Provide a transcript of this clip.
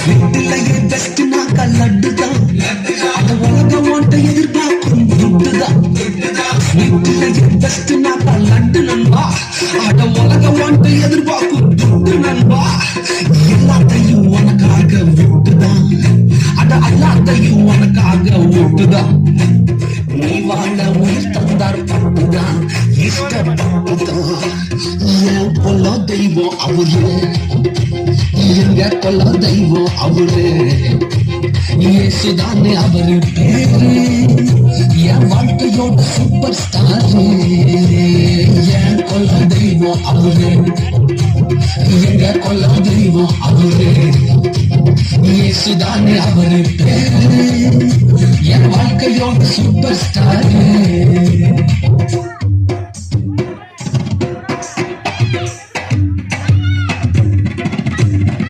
வீட்டுலயே பெஸ்ட் நாக்க லட்டுதான். அந்த உலகம் ஒன்றை எதிர்பார்க்கும் துட்டுதான். வீட்டுலயே பெஸ்ட் நாக்க லட்டு நண்பா. அட உலகம் ஒன்றை எதிர்பார்க்கும் துட்டு நண்பா. எல்லாத்தையும் உனக்காக விட்டுதான். அட எல்லாத்தையும் உனக்காக விட்டுதான். நீ வாழ உயிர் தந்தார் பட்டுதான், இஷ்டப்பட்டுதான். என் கொல்ல தெய்வம் அவரு, எங்க கொல்ல தெய்வம் அவரு. இயேசுதானே அவரு பேரு, என் வாழ்க்கையோட சூப்பர் ஸ்டாரு. என் கொல்ல தெய்வம் அவரு, எங்க கொல்ல தெய்வம் அவரு. இயேசுதானே அவரு பேரு, என் வாழ்க்கையோட சூப்பர் ஸ்டாரு.